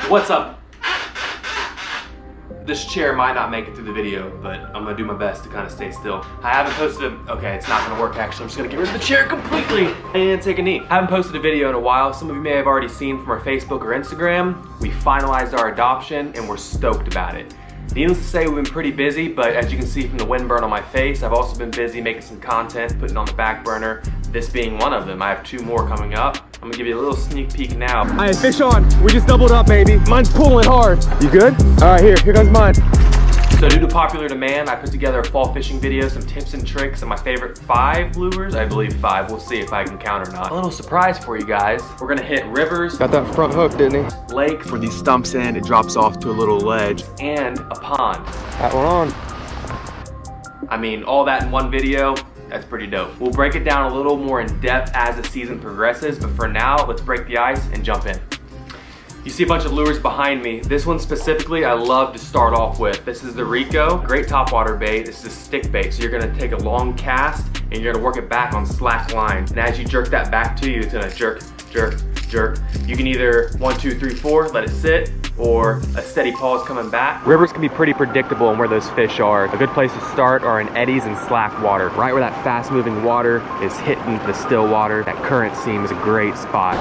What's up? This chair might not make it through the video, but I'm gonna do my best to kind of stay still. I haven't posted okay, it's not gonna work actually. I'm just gonna get rid of the chair completely and take a knee. I haven't posted a video in a while. Some of you may have already seen from our Facebook or Instagram. We finalized our adoption and we're stoked about it. Needless to say, we've been pretty busy, but as you can see from the wind burn on my face, I've also been busy making some content, putting on the back burner, this being one of them. I have 2 more coming up. I'm gonna give you a little sneak peek now. All right, fish on. We just doubled up, baby. Mine's pulling hard. You good? All right, here comes mine. So due to popular demand, I put together a fall fishing video, some tips and tricks, and my favorite 5 lures. I believe 5, we'll see if I can count or not. A little surprise for you guys. We're gonna hit rivers. Got that front hook, didn't he? Lakes, where these stumps end, it drops off to a little ledge, and a pond. That one on. I mean, all that in one video, that's pretty dope. We'll break it down a little more in depth as the season progresses, but for now, let's break the ice and jump in. You see a bunch of lures behind me. This one specifically, I love to start off with. This is the Ricoh, great topwater bait. This is a stick bait, so you're gonna take a long cast and you're gonna work it back on slack line. And as you jerk that back to you, it's gonna jerk, jerk, jerk. You can either 1, 2, 3, 4, let it sit, or a steady pause coming back. Rivers can be pretty predictable in where those fish are. A good place to start are in eddies and slack water. Right where that fast moving water is hitting the still water, that current seam is a great spot.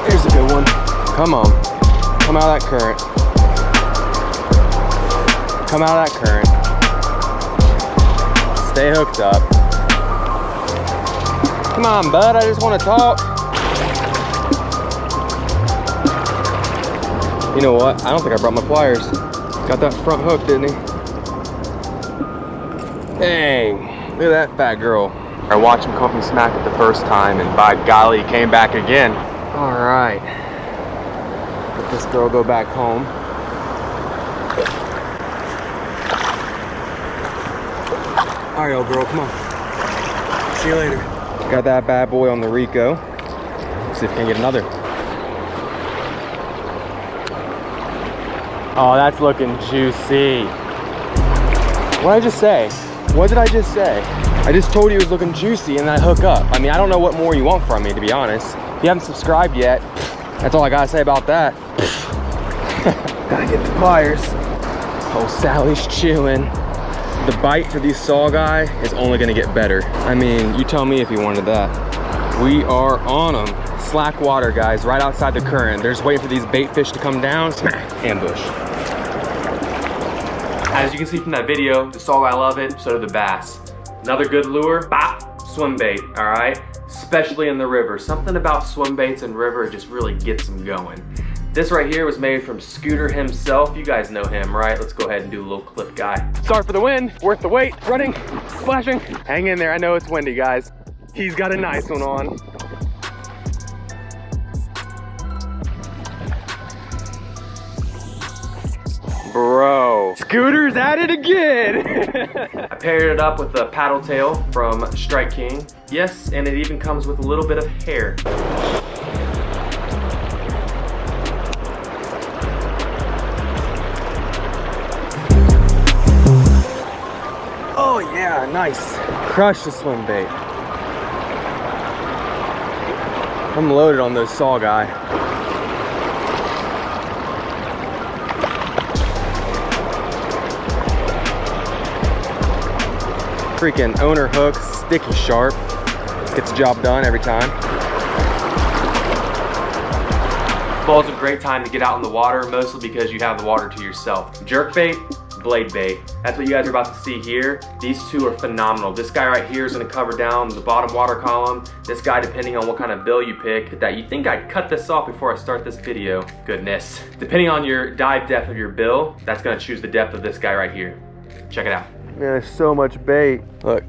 Here's a good one. Come on. Come out of that current. Come out of that current. Stay hooked up. Come on, bud. I just want to talk. You know what? I don't think I brought my pliers. Got that front hook, didn't he? Dang. Look at that fat girl. I watched him come from smack it the first time, and by golly, he came back again. All right, let this girl go back home. All right, old girl, come on. See you later. Got that bad boy on the Ricoh. Let's see if we can get another. Oh, that's looking juicy. What did I just say? What did I just say? I just told you it was looking juicy and I hook up. I mean, I don't know what more you want from me, to be honest. If you haven't subscribed yet, that's all I gotta say about that. Gotta get the pliers. Oh, Sally's chewing. The bite for these saw guy is only gonna get better. I mean, you tell me if you wanted that. We are on them. Slack water, guys, right outside the current. They're just waiting for these bait fish to come down. Smack, ambush. As you can see from that video, the saw guy love it, so do the bass. Another good lure, bop, swim bait, all right? Especially in the river. Something about swim baits and river just really gets them going. This right here was made from Scooter himself. You guys know him, right? Let's go ahead and do a little clip guy. Sorry for the wind, worth the wait, running, splashing. Hang in there, I know it's windy, guys. He's got a nice one on. Bro, Scooter's at it again. I paired it up with a paddle tail from Strike King. Yes, and it even comes with a little bit of hair. Oh yeah, nice. Crush the swim bait. I'm loaded on those saw guy. Freaking owner hook, sticky sharp. Gets the job done every time. Fall's a great time to get out in the water, mostly because you have the water to yourself. Jerkbait, blade bait. That's what you guys are about to see here. These 2 are phenomenal. This guy right here is gonna cover down the bottom water column. This guy, depending on what kind of bill you pick, that you think I'd cut this off before I start this video. Goodness. Depending on your dive depth of your bill, that's gonna choose the depth of this guy right here. Check it out. Man, there's so much bait. Look,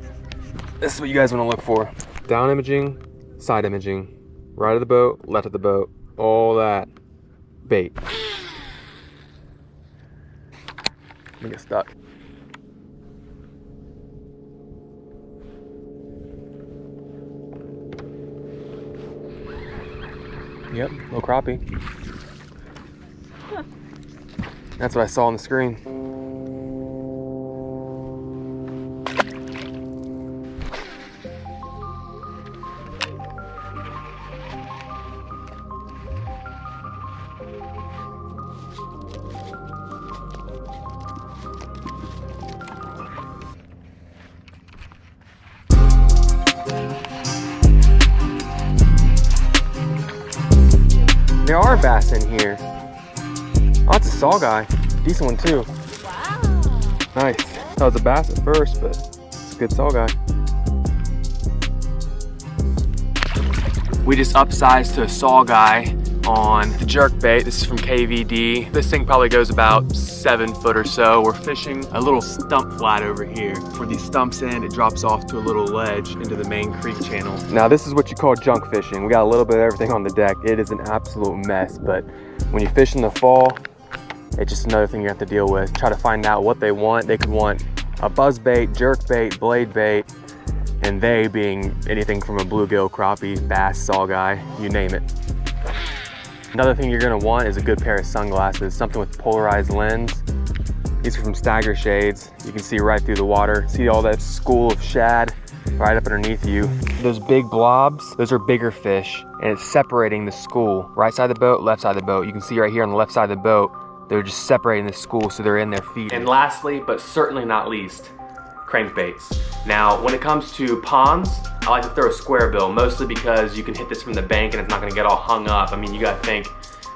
this is what you guys want to look for. Down imaging, side imaging, right of the boat, left of the boat, all that bait. Let me get stuck. Yep, little crappie. Huh. That's what I saw on the screen. There are bass in here. Oh, it's a saw guy. Decent one too. Wow. Nice. That was a bass at first, but it's a good saw guy. We just upsized to a saw guy on the jerkbait. This is from KVD. This thing probably goes about 7 foot or so. We're fishing a little stump flat over here. Where these stumps end, it drops off to a little ledge into the main creek channel. Now this is what you call junk fishing. We got a little bit of everything on the deck. It is an absolute mess, but when you fish in the fall, it's just another thing you have to deal with. Try to find out what they want. They could want a buzz bait, jerkbait, blade bait, and they being anything from a bluegill, crappie, bass, saw guy, you name it. Another thing you're gonna want is a good pair of sunglasses, something with polarized lens. These are from Stagger Shades. You can see right through the water. See all that school of shad right up underneath you. Those big blobs, those are bigger fish, and it's separating the school. Right side of the boat, left side of the boat. You can see right here on the left side of the boat, they're just separating the school so they're in their feet. And lastly, but certainly not least, crankbaits. Now, when it comes to ponds, I like to throw a square bill, mostly because you can hit this from the bank and it's not gonna get all hung up. I mean, you gotta think,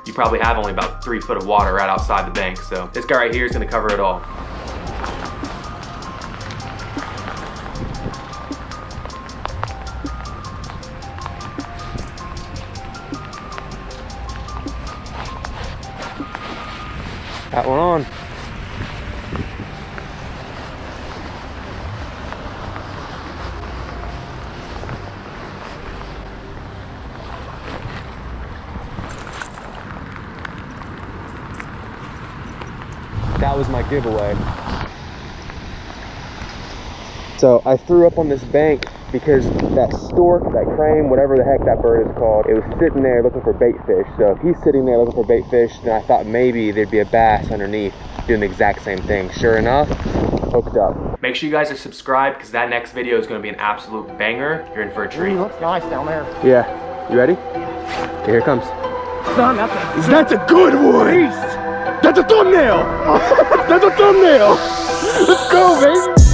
you probably have only about 3 foot of water right outside the bank. So this guy right here is gonna cover it all. Got one on. That was my giveaway. So I threw up on this bank because that stork, that crane, whatever the heck that bird is called, it was sitting there looking for bait fish. So if he's sitting there looking for bait fish, then I thought maybe there'd be a bass underneath doing the exact same thing. Sure enough, hooked up. Make sure you guys are subscribed because that next video is gonna be an absolute banger. You're in for a treat. Looks nice down there. Yeah, you ready? Okay, here it comes. Son, That's a good one! That's a thumbnail! That's a thumbnail! Let's go, baby!